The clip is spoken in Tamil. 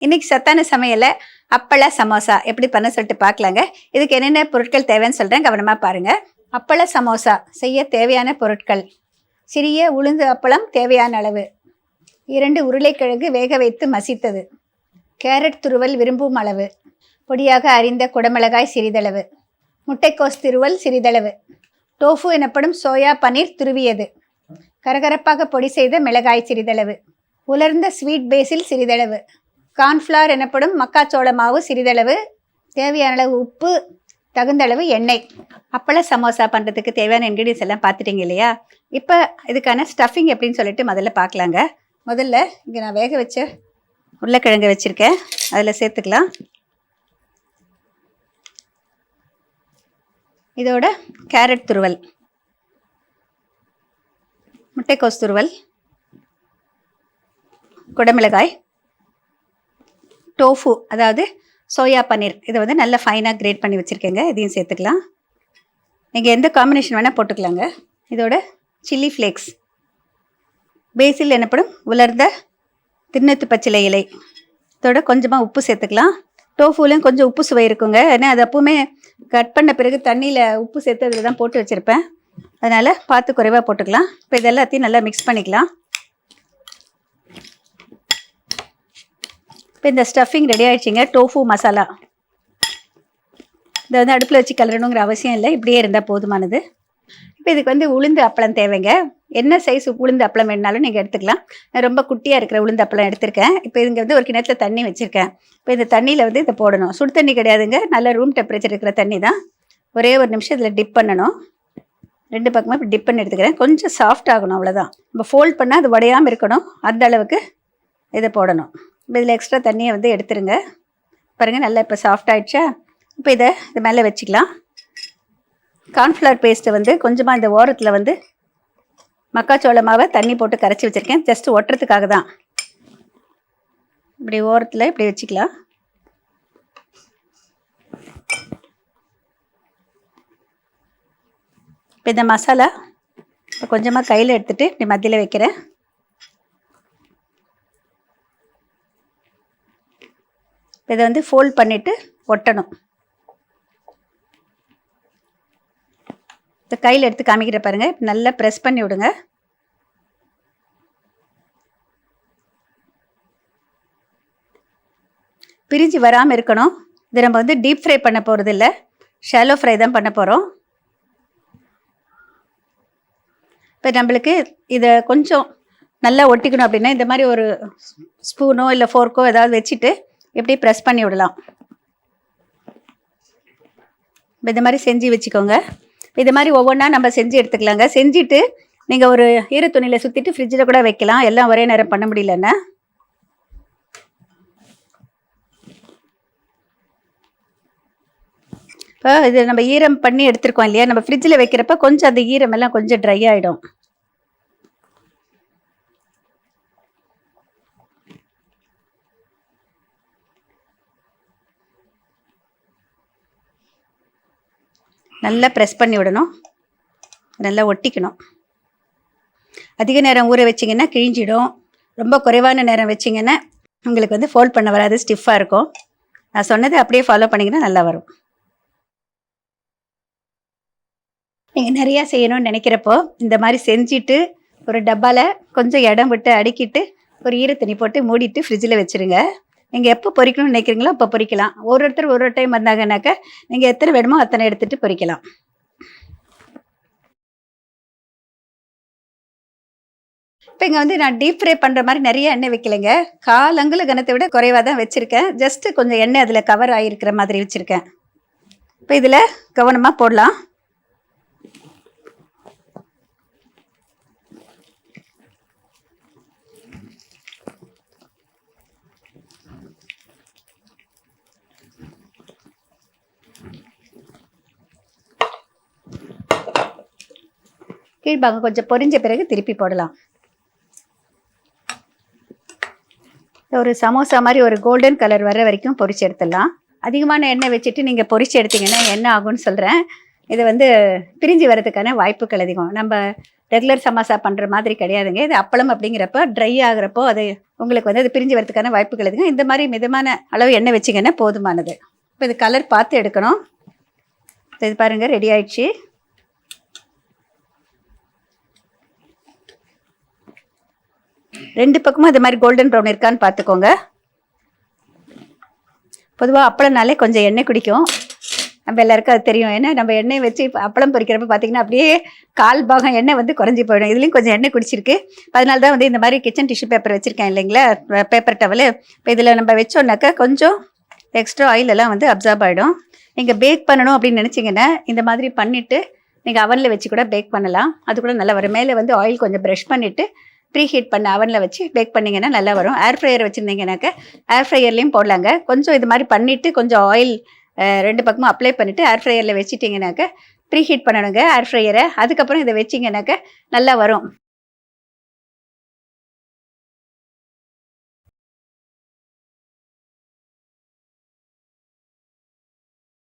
இன்னைக்கு சத்தான சமையல அப்பள சமோசா எப்படி பண்ண சொல்லிட்டு பார்க்கலாங்க. இதுக்கு என்னென்ன பொருட்கள் தேவைன்னு சொல்கிறேன், கவனமாக பாருங்கள். அப்பள சமோசா செய்ய தேவையான பொருட்கள்: சிறிய உளுந்து அப்பளம் தேவையான அளவு, 2 உருளைக்கிழங்கு வேக வைத்து மசித்தது, கேரட் துருவல் விரும்பும் அளவு, பொடியாக அரிந்த குடமிளகாய் சிறிதளவு, முட்டைக்கோஸ் துருவல் சிறிதளவு, டோஃபு எனப்படும் சோயா பன்னீர் துருவியது, கரகரப்பாக பொடி செய்த மிளகாய் சிறிதளவு, உலர்ந்த ஸ்வீட் பேசில் சிறிதளவு, கார்ன்ஃப்ளவர் எனப்படும் மக்காச்சோள மாவு சிறிதளவு, தேவையான அளவு உப்பு, தகுந்த அளவு எண்ணெய். அப்பள சமோசா பண்ணுறதுக்கு தேவையான இன்க்ரீடியன்ஸ் எல்லாம் பார்த்துட்டிங்க இல்லையா? இப்போ இதுக்கான ஸ்டஃபிங் எப்படின்னு சொல்லிட்டு முதல்ல பார்க்கலாங்க. முதல்ல இங்கே நான் வேக வச்ச உருளைக்கிழங்கு வச்சுருக்கேன், அதில் சேர்த்துக்கலாம். இதோட கேரட் துருவல், முட்டைக்கோஸ் துருவல், குடமிளகாய், டோஃபு அதாவது சோயா பன்னீர், இதை வந்து நல்லா ஃபைனாக கிரேட் பண்ணி வச்சுருக்கேங்க, இதையும் சேர்த்துக்கலாம். நீங்கள் எந்த காம்பினேஷன் வேணால் போட்டுக்கலாங்க. இதோட சில்லி ஃப்ளேக்ஸ், பேசில் எனப்படும் உலர்ந்த தின்னத்து பச்சிலை இலை, இதோட கொஞ்சமாக உப்பு சேர்த்துக்கலாம். டோஃபுலையும் கொஞ்சம் உப்பு சுவை இருக்குங்க, ஏன்னா அது எப்பவுமே கட் பண்ண பிறகு தண்ணியில் உப்பு சேர்த்து அதில் தான் போட்டு வச்சுருப்பேன், அதனால் பார்த்து குறைவாக போட்டுக்கலாம். இப்போ இதெல்லாத்தையும் நல்லா மிக்ஸ் பண்ணிக்கலாம். இப்போ இந்த ஸ்டஃபிங் ரெடி ஆகிடுச்சிங்க. டோஃபு மசாலா இதை வந்து அடுப்பில் வச்சு கலரணுங்கிற அவசியம் இல்லை, இப்படியே இருந்தால் போதுமானது. இப்போ இதுக்கு வந்து உளுந்து அப்பளம் தேவைங்க. என்ன சைஸ் உளுந்து அப்பளம் வேணுனாலும் நீங்கள் எடுத்துக்கலாம். நான் ரொம்ப குட்டியாக இருக்கிற உளுந்து அப்பளம் எடுத்திருக்கேன். இப்போ இங்கே வந்து ஒரு கிணத்துல தண்ணி வச்சுருக்கேன். இப்போ இந்த தண்ணியில் வந்து இதை போடணும். சுடு தண்ணி கிடையாதுங்க, நல்ல ரூம் டெம்பரேச்சர் இருக்கிற தண்ணி தான். ஒரே ஒரு நிமிஷம் இதில் டிப் பண்ணணும். 2 பக்கமாக இப்போ டிப் பண்ணி எடுத்துக்கிறேன். கொஞ்சம் சாஃப்ட் ஆகணும், அவ்வளோதான். நம்ம ஃபோல்ட் பண்ணால் அது உடையாமல் இருக்கணும், அந்த அளவுக்கு இதை போடணும். இப்போ இதில் எக்ஸ்ட்ரா தண்ணியை வந்து எடுத்துருங்க. பாருங்கள், நல்லா இப்போ சாஃப்ட் ஆகிடுச்சா? இப்போ இது மேலே வச்சுக்கலாம். கார்ன்ஃப்ளவர் பேஸ்ட்டை வந்து கொஞ்சமாக இந்த ஓரத்தில் வந்து மக்காச்சோள மாவை தண்ணி போட்டு கரைச்சி வச்சுருக்கேன், ஜஸ்ட்டு ஒட்டுறதுக்காக தான். இப்படி ஓரத்தில் இப்படி வச்சுக்கலாம். இப்போ இந்த மசாலா இப்போ கொஞ்சமாக கையில் எடுத்துகிட்டு இப்படி மத்தியில் வைக்கிறேன். இதை வந்து ஃபோல்ட் பண்ணிவிட்டு ஒட்டணும். இந்த கையில் எடுத்து காமிக்கிற பாருங்கள், நல்லா ப்ரெஸ் பண்ணி விடுங்க. பிரிஞ்சு வராமல் இருக்கணும். இது நம்ம வந்து டீப் ஃப்ரை பண்ண போகிறது இல்லை, ஷாலோ ஃப்ரை தான் பண்ண போகிறோம். இப்போ நம்மளுக்கு இதை கொஞ்சம் நல்லா ஒட்டிக்கணும் அப்படின்னா இந்த மாதிரி ஒரு ஸ்பூனோ இல்லை ஃபோர்க்கோ ஏதாவது வச்சுட்டு எப்படி ப்ரெஸ் பண்ணி விடலாம். இப்போ இந்த மாதிரி செஞ்சு வச்சுக்கோங்க. இது மாதிரி ஒவ்வொன்றா நம்ம செஞ்சு எடுத்துக்கலாங்க. செஞ்சுட்டு நீங்கள் ஒரு ஈரத்துணியில் சுற்றிட்டு ஃப்ரிட்ஜில் கூட வைக்கலாம், எல்லாம் ஒரே நேரம் பண்ண முடியலன்னா. இப்போ இது நம்ம ஈரம் பண்ணி எடுத்துருக்கோம் இல்லையா, நம்ம ஃப்ரிட்ஜில் வைக்கிறப்ப கொஞ்சம் அந்த ஈரமெல்லாம் கொஞ்சம் ட்ரை ஆகிடும். நல்லா ப்ரெஸ் பண்ணி விடணும், நல்லா ஒட்டிக்கணும். அதிக நேரம் ஊற வச்சிங்கன்னா கிழிஞ்சிடும். ரொம்ப குறைவான நேரம் வச்சிங்கன்னா உங்களுக்கு வந்து ஃபோல்ட் பண்ண வராது, ஸ்டிஃபாக இருக்கும். நான் சொன்னதை அப்படியே ஃபாலோ பண்ணிங்கன்னா நல்லா வரும். நீங்கள் நிறையா செய்யணும்னு நினைக்கிறப்போ இந்த மாதிரி செஞ்சுட்டு ஒரு டப்பாவில் கொஞ்சம் இடம் விட்டு அடுக்கிட்டு ஒரு ஈரத்துணி போட்டு மூடிட்டு ஃப்ரிட்ஜில் வச்சுருங்க. நீங்கள் எப்போ பொரிக்கணும்னு நினைக்கிறீங்களோ அப்போ பொரிக்கலாம். ஒருத்தர் ஒரு டைம் வந்தாங்கன்னாக்கா நீங்கள் எத்தனை வேணுமோ அத்தனை எடுத்துகிட்டு பொரிக்கலாம். இப்போ இங்கே வந்து நான் டீப் ஃப்ரை பண்ணுற மாதிரி நிறைய எண்ணெய் வைக்கலைங்க, 1/4 அங்குல கனத்தை விட குறைவாக தான் வச்சுருக்கேன். ஜஸ்ட்டு கொஞ்சம் எண்ணெய் அதில் கவர் ஆகிருக்கிற மாதிரி வச்சுருக்கேன். இப்போ இதில் கவனமாக போடலாம். கீழ்பாகம் கொஞ்சம் பொரிஞ்ச பிறகு திருப்பி போடலாம். ஒரு சமோசா மாதிரி ஒரு கோல்டன் கலர் வர வரைக்கும் பொரிச்சு எடுத்துடலாம். அதிகமான எண்ணெய் வச்சுட்டு நீங்கள் பொரிச்சு எடுத்தீங்கன்னா என்ன ஆகும்னு சொல்கிறேன். இது வந்து பிரிஞ்சு வர்றதுக்கான வாய்ப்புகள் அதிகம். நம்ம ரெகுலர் சமோசா பண்ணுற மாதிரி கிடையாதுங்க. இது அப்பளம் அப்படிங்கிறப்போ ட்ரை ஆகுறப்போ அது உங்களுக்கு வந்து அது பிரிஞ்சு வரதுக்கான வாய்ப்புகள் இருக்குங்க. இந்த மாதிரி மிதமான அளவு எண்ணெய் வச்சிங்கன்னா போதுமானது. இப்போ இது கலர் பார்த்து எடுக்கணும். இது பாருங்கள் ரெடி ஆயிடுச்சு. ரெண்டு பக்கமும் இது மாதிரி கோல்டன் ப்ரௌன் இருக்கான்னு பார்த்துக்கோங்க. பொதுவாக அப்பளம்னாலே கொஞ்சம் எண்ணெய் குடிக்கும், நம்ம எல்லாருக்கும் அது தெரியும். ஏன்னா நம்ம எண்ணெய் வச்சு அப்பளம் பொரிக்கிறப்ப பார்த்தீங்கன்னா அப்படியே கால் பாகம் எண்ணெய் வந்து குறைஞ்சி போயிடும். இதுலேயும் கொஞ்சம் எண்ணெய் குடிச்சிருக்கு. அதனால தான் வந்து இந்த மாதிரி கிச்சன் டிஷ்யூ பேப்பர் வச்சுருக்கேன் இல்லைங்களா, பேப்பர் டவலு. இப்போ இதில் நம்ம வச்சோன்னாக்கா கொஞ்சம் எக்ஸ்ட்ரா ஆயிலெல்லாம் வந்து அப்சார்ப் ஆகிடும். நீங்கள் பேக் பண்ணணும் அப்படின்னு நினச்சிங்கன்னா இந்த மாதிரி பண்ணிவிட்டு நீங்கள் அவனில் வச்சு கூட பேக் பண்ணலாம். அது கூட நல்லா வரும். மேலே வந்து ஆயில் கொஞ்சம் ப்ரஷ் பண்ணிவிட்டு ப்ரீ ஹீட் பண்ண அவனில் வச்சு பேக் பண்ணிங்கன்னா நல்லா வரும். ஏர் ஃப்ரையர் வச்சுருந்தீங்கன்னாக்கா ஏர் ஃப்ரையர்லேயும் போடலாங்க. கொஞ்சம் இது மாதிரி பண்ணிவிட்டு கொஞ்சம் ஆயில் ரெண்டு பக்கமும் அப்ளை பண்ணிவிட்டு ஏர் ஃப்ரையரில் வச்சுட்டிங்கனாக்கா ப்ரீ ஹீட் பண்ணணுங்க ஏர் ஃப்ரையரை. அதுக்கப்புறம் இதை வச்சிங்கனாக்கா நல்லா வரும்.